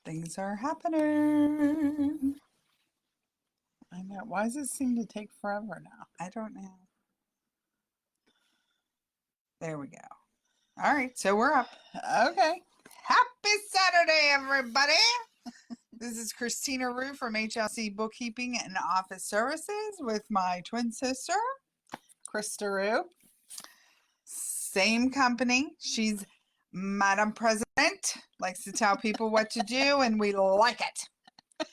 Things are happening. I know. Why does it seem to take forever now? I don't know. There we go. All right, so we're up. Okay. Happy Saturday, everybody. This is Christina Rue from HLC Bookkeeping and Office Services with my twin sister, Krista Rue. Same company. She's Madam President, likes to tell people what to do, and we like it.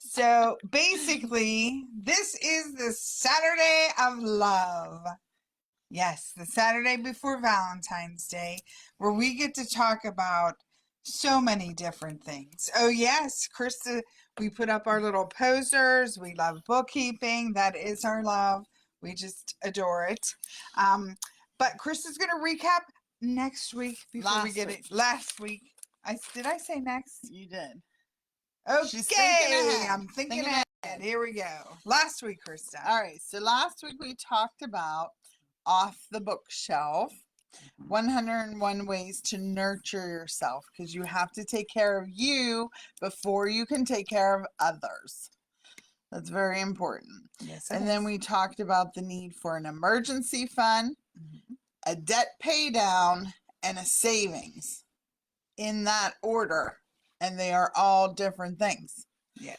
So basically, this is the Saturday of love. Yes, the Saturday before Valentine's Day, where we get to talk about so many different things. Oh yes, Krista, we put up our little posters. We love bookkeeping. That is our love. We just adore it. But Krista's going to recap next week before we get it. Last week. Did I say next? You did. Okay, She's thinking ahead. I'm thinking ahead. Here we go. Last week, Krista. All right, so last week we talked about off the bookshelf, 101 ways to nurture yourself, because you have to take care of you before you can take care of others. That's very important. Yes, and then we talked about the need for an emergency fund, a debt pay down, and a savings, in that order. And they are all different things. Yes.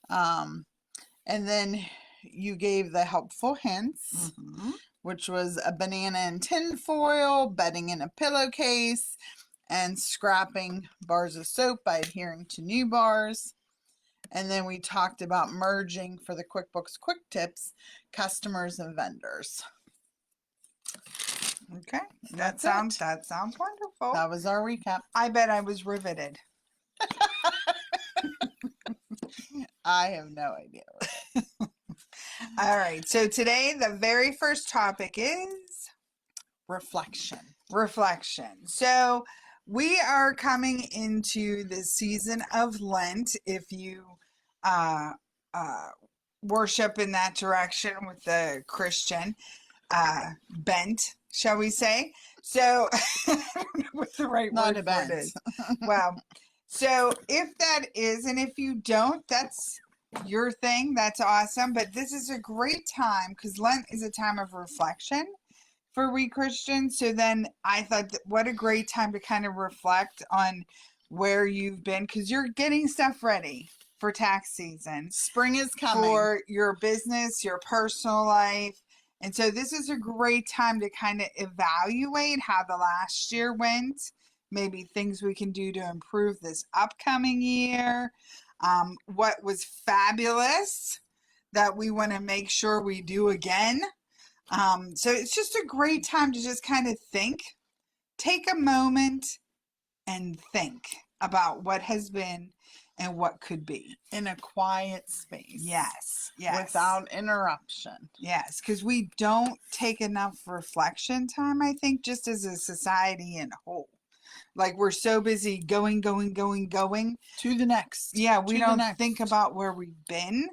And then you gave the helpful hints, which was a banana in tin foil, bedding in a pillowcase, and scrapping bars of soap by adhering to new bars. And then we talked about merging for the QuickBooks Quicktips customers and vendors. Okay, that sounds wonderful. That was our recap. I bet I was riveted. I have no idea. All right, so today the very first topic is reflection. Reflection. So we are coming into the season of Lent. If you worship in that direction with the Christian bent, shall we say? So I don't know what the right word for it is. Well, so if that is, and if you don't, that's your thing. That's awesome. But this is a great time because Lent is a time of reflection for we Christians. So then I thought, what a great time to kind of reflect on where you've been, because you're getting stuff ready for tax season. Spring is coming. For your business, your personal life. And so this is a great time to kind of evaluate how the last year went, maybe things we can do to improve this upcoming year, what was fabulous that we want to make sure we do again. So it's just a great time to just kind of think, take a moment and think about what has been and what could be. In a quiet space. Yes, yes. Without interruption. Yes, because we don't take enough reflection time, I think, just as a society in whole. Like we're so busy going. To the next. Yeah, we don't think about where we've been,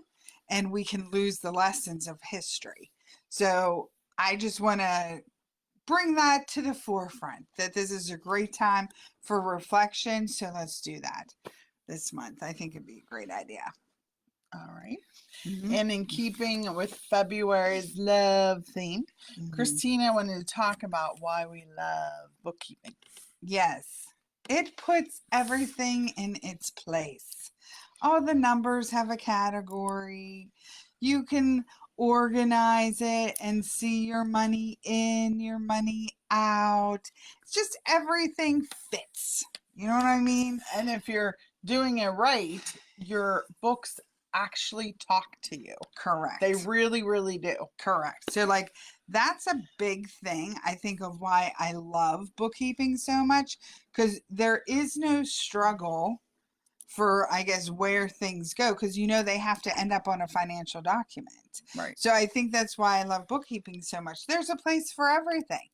and we can lose the lessons of history. So I just want to bring that to the forefront, that this is a great time for reflection. So let's do that this month. I think it'd be a great idea. All right. And in keeping with February's love theme, Christina wanted to talk about why we love bookkeeping. Yes. It puts everything in its place. All the numbers have a category. You can organize it and see your money in, your money out. It's just everything fits. You know what I mean? And if you're doing it right, your books actually talk to you. Correct. They really, really do. Correct. So like that's a big thing, I think, of why I love bookkeeping so much, because there is no struggle for, I guess, where things go, because you know they have to end up on a financial document. Right. So I think that's why I love bookkeeping so much. There's a place for everything.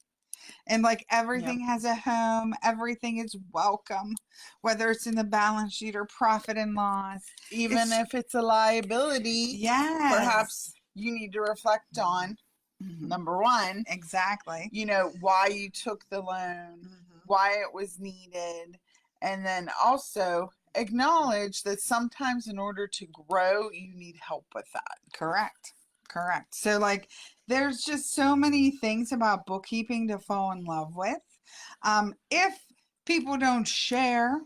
And like everything has a home, everything is welcome, whether it's in the balance sheet or profit and loss. Even if it's a liability, yes, perhaps you need to reflect on, number one, exactly, you know, why you took the loan, why it was needed. And then also, acknowledge that sometimes in order to grow, you need help with that. Correct. So like there's just so many things about bookkeeping to fall in love with. If people don't share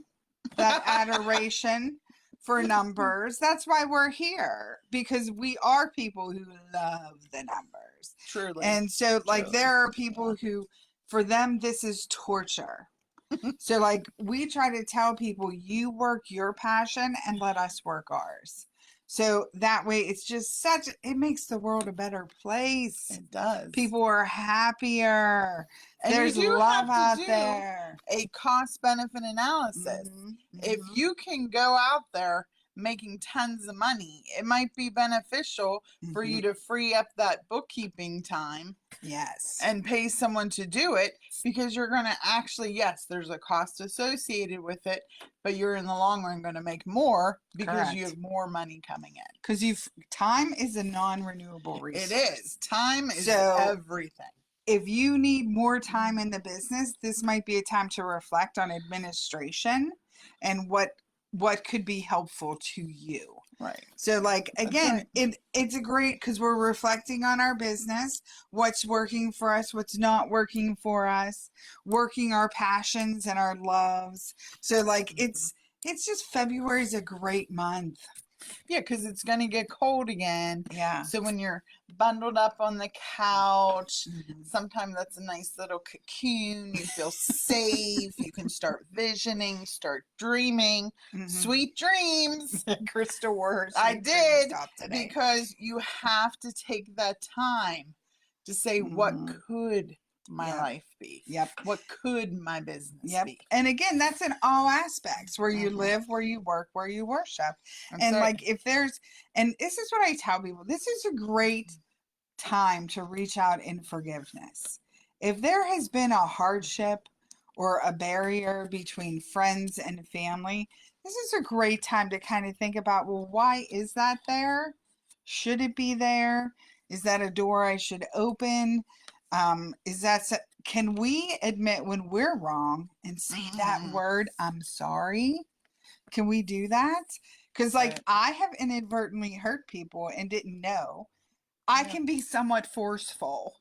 that adoration for numbers, that's why we're here, because we are people who love the numbers. Truly. And so like Truly. there are people who, for them, this is torture. So like we try to tell people, you work your passion and let us work ours. So that way it's just it makes the world a better place. It does. People are happier. And there's you do love have to out there. A cost benefit analysis. If you can go out there making tons of money, it might be beneficial for you to free up that bookkeeping time. Yes. And pay someone to do it, because you're going to actually, yes, there's a cost associated with it, but you're in the long run going to make more because you have more money coming in. Because time is a non-renewable resource. It is. Time is everything. If you need more time in the business, this might be a time to reflect on administration and what could be helpful to you. Right. So like, again, it's a great, because we're reflecting on our business, what's working for us, what's not working for us, working our passions and our loves. So like, it's just, February is a great month. Yeah, because it's going to get cold again. Yeah. So when you're bundled up on the couch, sometimes that's a nice little cocoon. You feel safe. You can start visioning, start dreaming. Sweet dreams. Krista wore her I did, because you have to take that time to say, what could my life be? What could my business be? And again, that's in all aspects, where you live, where you work, where you worship. And like, if there's, and this is what I tell people, this is a great time to reach out in forgiveness. If there has been a hardship or a barrier between friends and family, this is a great time to kind of think about, well, why is that there? Should it be there? Is that a door I should open? Can we admit when we're wrong and say that word, I'm sorry? Can we do that? Because like, I have inadvertently hurt people and didn't know. I can be somewhat forceful.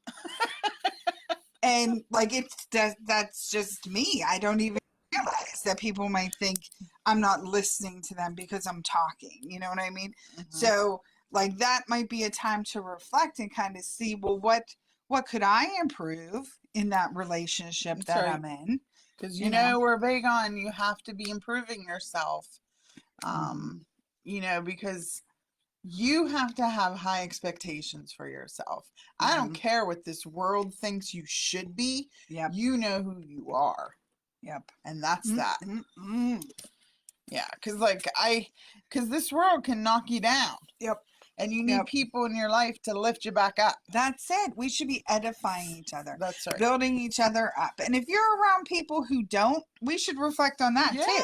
And like, that's just me. I don't even realize that people might think I'm not listening to them because I'm talking. You know what I mean? So like, that might be a time to reflect and kind of see, well, what could I improve in that relationship that I'm in? Because you know we're big on, you have to be improving yourself. Because you have to have high expectations for yourself. I don't care what this world thinks you should be. You know who you are. And that's that. Yeah, because this world can knock you down. And you need people in your life to lift you back up. That's it. We should be edifying each other. That's right. Building each other up. And if you're around people who don't, we should reflect on that too.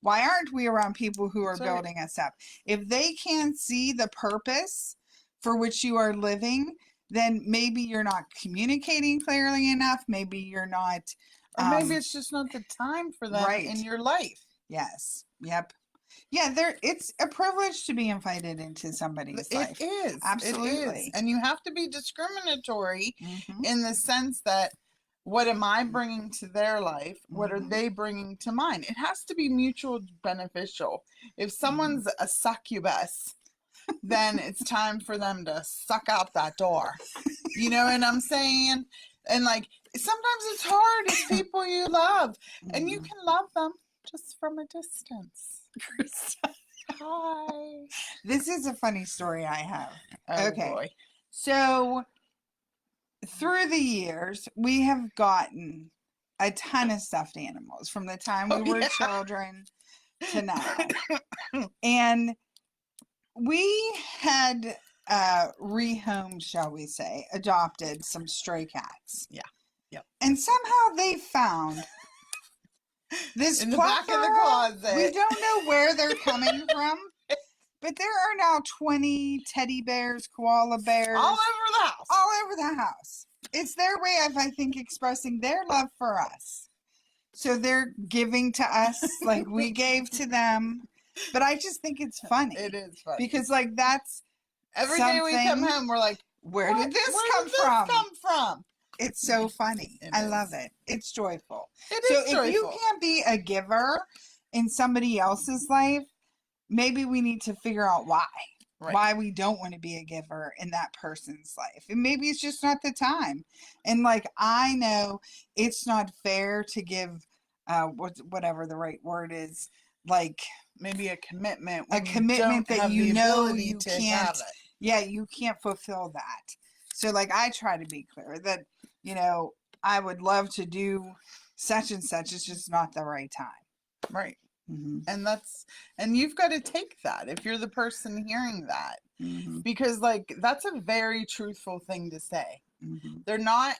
Why aren't we around people who are building us up? If they can't see the purpose for which you are living, then maybe you're not communicating clearly enough. Maybe you're not. Or maybe it's just not the time for them in your life. Yes. Yeah, it's a privilege to be invited into somebody's life. It is. Absolutely. It is. And you have to be discriminatory in the sense that, what am I bringing to their life? What are they bringing to mine? It has to be mutual beneficial. If someone's a succubus, then it's time for them to suck out that door. You know what I'm saying? And like, sometimes it's hard. It's people you love. And you can love them just from a distance. Hi. This is a funny story I have. Oh, boy. So through the years, we have gotten a ton of stuffed animals from the time we were children to now. And we had rehomed, shall we say, adopted some stray cats. And somehow they found this in the back of the closet. We don't know where they're coming from, but there are now 20 teddy bears, koala bears. All over the house. All over the house. It's their way of, I think, expressing their love for us. So they're giving to us like we gave to them. But I just think it's funny. It is funny. Because like that's every day we come something- home, we're like, where did this Where come did this from? come from? It's so funny. It I is. love it. It's joyful. It So is if you joyful. can't be a giver in somebody else's life, maybe we need to figure out why. Right. Why we don't want to be a giver in that person's life. And maybe it's just not the time. And like I know it's not fair to give whatever the right word is, like Maybe a commitment. a commitment that you know you to can't have it. yeah, you can't fulfill that. So like I try to be clear that, you know, I would love to do such and such. It's just not the right time. Right. Mm-hmm. And you've got to take that if you're the person hearing that, Mm-hmm. because like that's a very truthful thing to say. Mm-hmm. They're not,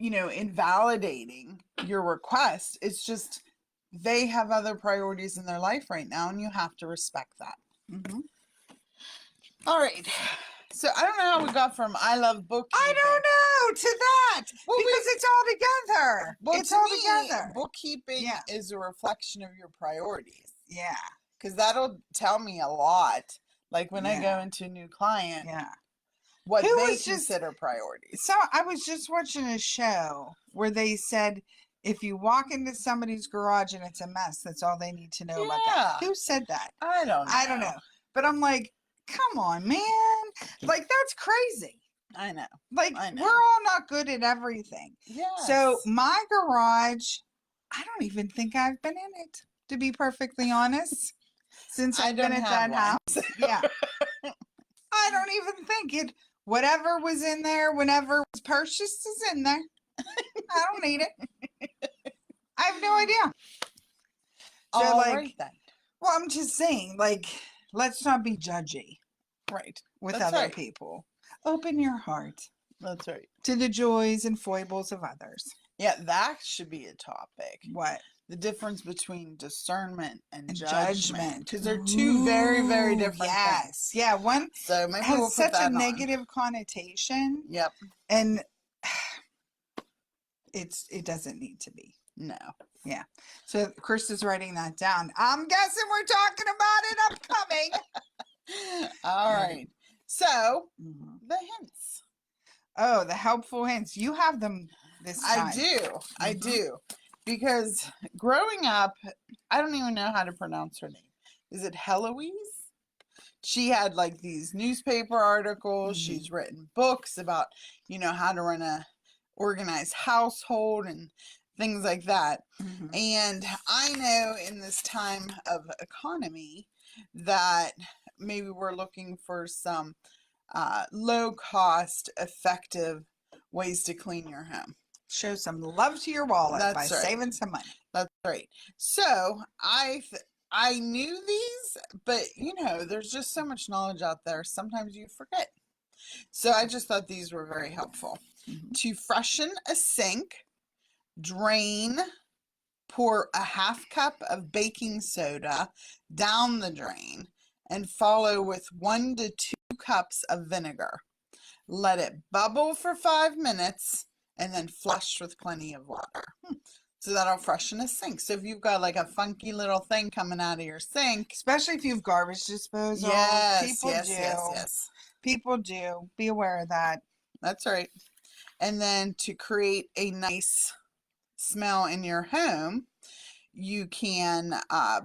you know, invalidating your request. It's just they have other priorities in their life right now, and you have to respect that. Mm-hmm. All right. So I don't know how we got from I love bookkeeping. I don't know to that Well, because it's all together. Well, It's to all me, together. bookkeeping Yeah. is a reflection of your priorities. Yeah. Because that'll tell me a lot. Like when I go Yeah. into a new client, Yeah. what Who they was just- consider priorities. So I was just watching a show where they said if you walk into somebody's garage and it's a mess, that's all they need to know about that. Yeah. Who said that? I don't know. I don't know. But I'm like, come on, man. Like that's crazy. I know. Like I know. we're all not good at everything. Yeah. So my garage, I don't even think I've been in it, to be perfectly honest. Since I I've been don't at have that one. house. Yeah. I don't even think it. Whatever was in there, whenever it was purchased, is in there. I don't need it. I have no idea. So, All like, right then. well, I'm just saying, like, let's not be judgy Right. with That's other right. people. Open your heart That's right. to the joys and foibles of others. Yeah, that should be a topic. What? The difference between discernment and And judgment. Because they're two very, very Ooh, different yes. things. Yeah, one So maybe has we'll put such that a on. negative connotation, Yep. and it doesn't need to be. No. Yeah. So Chris is writing that down. I'm guessing we're talking about it upcoming. All right. So Mhm. the hints. Oh, the helpful hints. You have them this time. I do. I Mhm. do. Because growing up, I don't even know how to pronounce her name. Is it Heloise? She had like these newspaper articles. Mhm. She's written books about, you know, how to run a organized household and things like that. Mhm. And I know in this time of economy that maybe we're looking for some low cost, effective ways to clean your home. Show some love to your wallet by That's right. saving some money. That's right. So I knew these, but you know, there's just so much knowledge out there. Sometimes you forget. So I just thought these were very helpful. Mhm. To freshen a sink, drain, pour a half cup of baking soda down the drain, and follow with 1 to 2 cups of vinegar. Let it bubble for 5 minutes and then flush with plenty of water. So that'll freshen a sink. So if you've got like a funky little thing coming out of your sink. Especially if you have garbage disposal. Yes, People yes, do. yes. People do. Be aware of that. That's right. And then to create a nice smell in your home, you can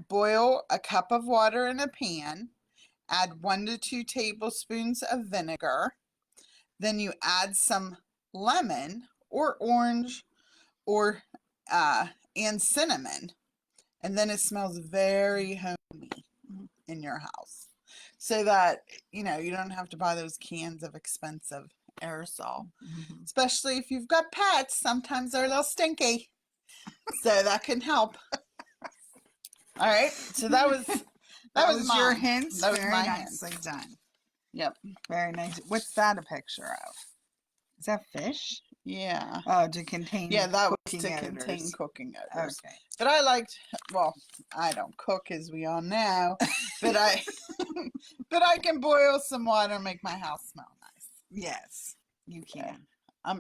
boil a cup of water in a pan, add 1 to 2 tablespoons of vinegar. Then you add some lemon or orange or and cinnamon, and then it smells very homey in your house, so that you know you don't have to buy those cans of expensive aerosol. Mhm. Especially if you've got pets, sometimes they're a little stinky, so that can help. All right, so that was your mine. hints. That was Very my nicely hints. done. Yep. Very nice. What's that a picture of? Is that fish? Yeah. Oh, to contain. Yeah, that was cooking to editors. contain cooking odors. Okay. But I liked, well, I don't cook as we all know, but I but I can boil some water and make my house smell nice. Yes, you can.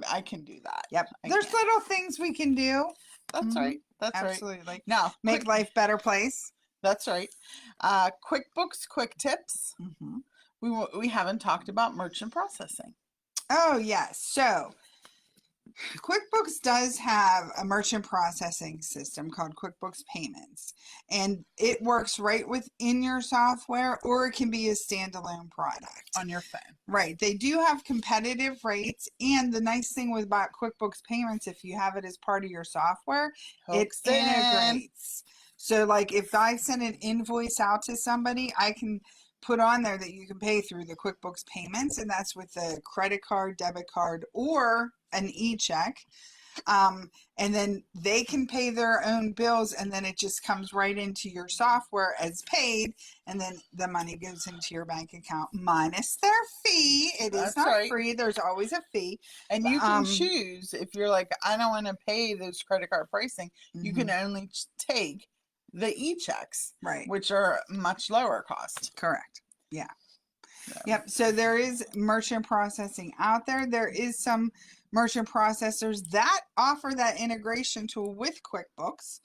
I can do that. Yep. I There's can. little things we can do That's right. That's right. Absolutely. Now, Make life better place. That's right. QuickBooks Quicktips. We haven't talked about merchant processing. Oh, yes. So QuickBooks does have a merchant processing system called QuickBooks Payments, and it works right within your software, or it can be a standalone product On your phone. Right. They do have competitive rates, and the nice thing about QuickBooks Payments, if you have it as part of your software, Hooks it integrates. So like if I send an invoice out to somebody, I can put on there that you can pay through the QuickBooks Payments, and that's with a credit card, debit card, or an e-check. And then they can pay their own bills, and then it just comes right into your software as paid, and then the money goes into your bank account minus their fee. It is not free. There's always a fee. And you can choose if you're like, I don't want to pay those credit card pricing. You can only take the e-checks, right, which are much lower cost. Correct. Yeah. Yep. So there is merchant processing out there. There is some merchant processors that offer that integration tool with QuickBooks.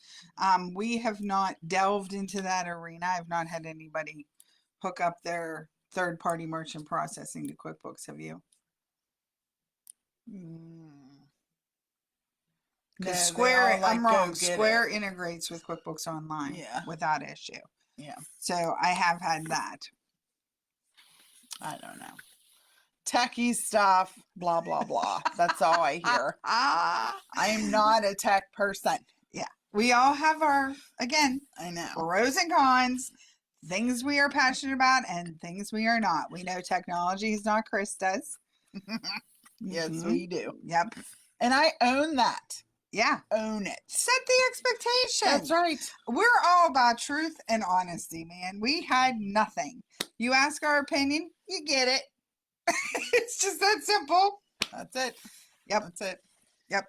We have not delved into that arena. I've not had anybody hook up their third-party merchant processing to QuickBooks. Have you? Because Square, I'm wrong. Square integrates with QuickBooks Online without issue. Yeah. So I have had that. I don't know. Techie stuff, blah, blah, blah. That's all I hear. I'm not a tech person. Yeah. We all have our, again, I know, pros and cons, things we are passionate about and things we are not. We know technology is not Krista's. Yes, we do. Yep. And I own that. Yeah. Own it. Set the expectation. That's right. We're all about truth and honesty, man. We hide nothing. You ask our opinion, you get it. It's just that simple. That's it. Yep. That's it. Yep.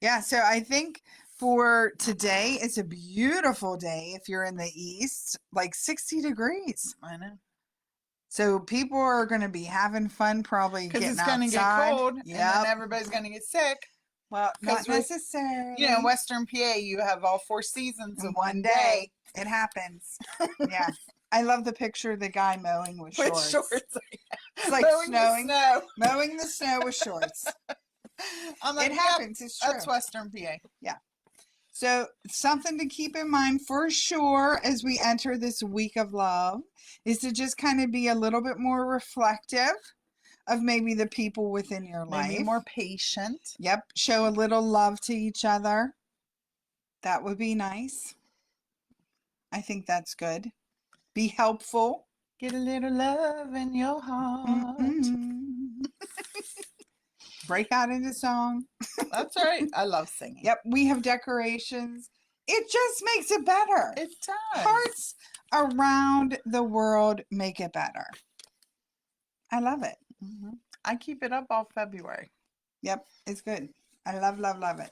Yeah. So I think for today, it's a beautiful day if you're in the east, like 60 degrees. I know. So people are going to be having fun, probably getting outside. Because it's going to get cold, and then everybody's going to get sick. Well, not necessarily. You know, Western PA, you have all 4 seasons in one day. It happens. Yeah. I love the picture of the guy mowing with shorts. It's like snowing. Mowing the snow with shorts. Like, it happens. It's true. That's Western PA. Yeah. So something to keep in mind for sure as we enter this week of love is to just kind of be a little bit more reflective of maybe the people within your life. Maybe more patient. Yep. Show a little love to each other. That would be nice. I think that's good. Be helpful. Get a little love in your heart. Break out into song. That's right. I love singing. Yep. We have decorations. It just makes it better. It does. Hearts around the world make it better. I love it. I keep it up all February. Yep. It's good. I love, love, love it.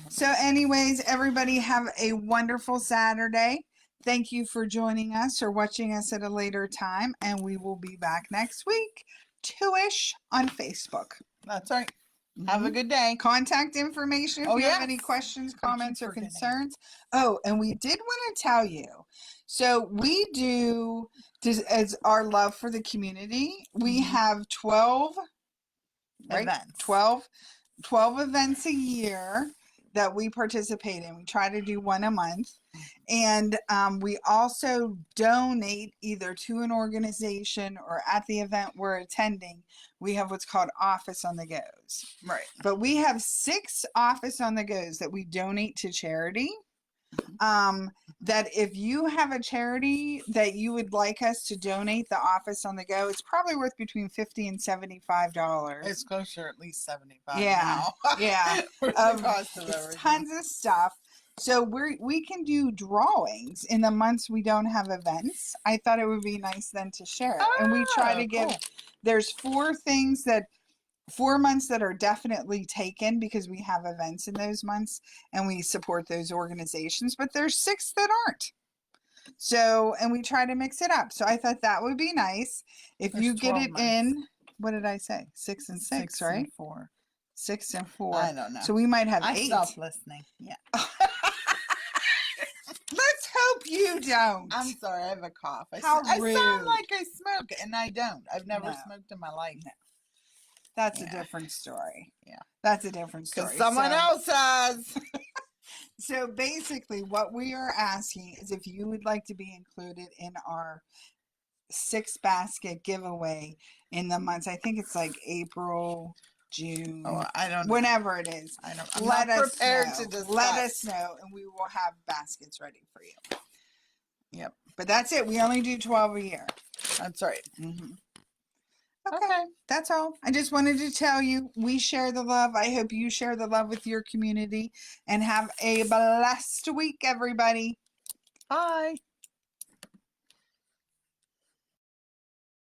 So anyways, everybody have a wonderful Saturday. Thank you for joining us or watching us at a later time. And we will be back next week, 2-ish on Facebook. That's right. Have a good day. Contact information if you have any questions, comments, or concerns. Oh, and we did want to tell you. So we do, as our love for the community, we have 12 events. 12 events a year that we participate in. We try to do one a month. And we also donate either to an organization or at the event we're attending. We have what's called Office on the Goes. Right. But we have 6 Office on the Goes that we donate to charity. That if you have a charity that you would like us to donate the Office on the Go, it's probably worth between $50 and $75. It's closer at least $75 now. Yeah. It's tons of stuff. So we can do drawings in the months we don't have events. I thought it would be nice then to share it. And we try to give, there's 4 months that are definitely taken because we have events in those months and we support those organizations, but there's 6 that aren't. So, and we try to mix it up. So I thought that would be nice if you get it in, what did I say? 6 and 6, right? And 4. 6 and 4. I don't know. So we might have I 8. stopped listening. Yeah. Let's hope you don't. I'm sorry, I have a cough. How I rude. sound like I smoke, and I don't. I've never No. smoked in my life. No. That's Yeah. a different story. Yeah. That's a different story. Because someone else has. So basically what we are asking is if you would like to be included in our 6 basket giveaway in the months. I think it's like April, June, Oh, I don't know. whenever it is. I'm Let not us prepared know. to discuss. Let us know, and we will have baskets ready for you. Yep. But that's it. We only do 12 a year. That's right. Mm-hmm. Okay. That's all. I just wanted to tell you we share the love. I hope you share the love with your community, and have a blessed week, everybody. Bye.